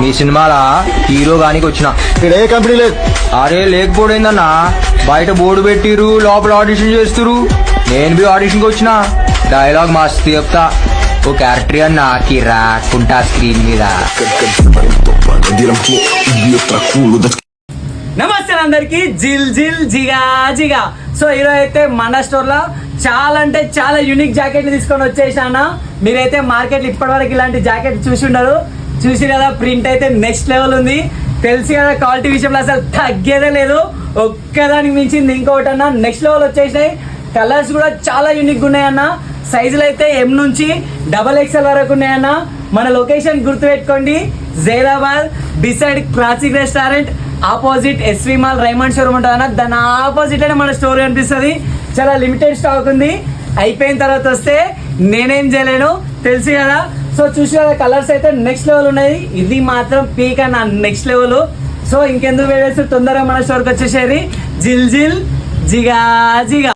మీ సినిమాలా హీరో గానికి వచ్చిన. ఇక్కడ ఏ కంపెనీ లేదు. అరే లేకపోయిందన్నా, బయట బోర్డు పెట్టిరు, లోపల ఆడిషన్ చేస్తురు. నేను బి ఆడిషన్కి వచ్చిన. డైలాగ్ మస్తు చెప్తా. ఓ క్యారెక్టర్ అన్న రాకుంటా స్క్రీన్ మీద. నమస్తే అందరికి, జిల్ జిల్ జిగా జిగా. సో ఈరోజు అయితే మన స్టోర్ లో చాలా అంటే చాలా యూనిక్ జాకెట్ తీసుకొని వచ్చేసాను. మీరైతే మార్కెట్ ఇప్పటి వరకు ఇలాంటి జాకెట్ చూసి ఉండరు. చూసి కదా, ప్రింట్ అయితే నెక్స్ట్ లెవెల్ ఉంది. తెలిసి కదా, క్వాలిటీ విషయంలో అసలు తగ్గేదే లేదు. ఒక్కదానికి మించింది ఇంకొకటి అన్న నెక్స్ట్ లెవెల్ వచ్చేసినాయి. కలర్స్ కూడా చాలా యూనిక్ ఉన్నాయన్న. సైజులు అయితే ఎం నుంచి XXL వరకు ఉన్నాయన్న. మన లొకేషన్ గుర్తుపెట్టుకోండి, Jairabad beside classic restaurant opposite SV mall Raymond showroom ఉంటుంది అన్న. దాని ఆపోజిట్ అనే మన స్టోర్ కనిపిస్తుంది. చాలా లిమిటెడ్ స్టాక్ ఉంది. అయిపోయిన తర్వాత వస్తే నేనేం చేయలేను, తెలుసు కదా. సో చూసి కదా, కలర్స్ అయితే నెక్స్ట్ లెవెల్ ఉన్నాయి. ఇది మాత్రం పీక్ అన్న, నెక్స్ట్ లెవెల్. సో ఇంకెందుకు వేడేసి తొందరగా మన స్టోర్కి వచ్చేసేది. జిల్ జిల్ జిగా జిగా.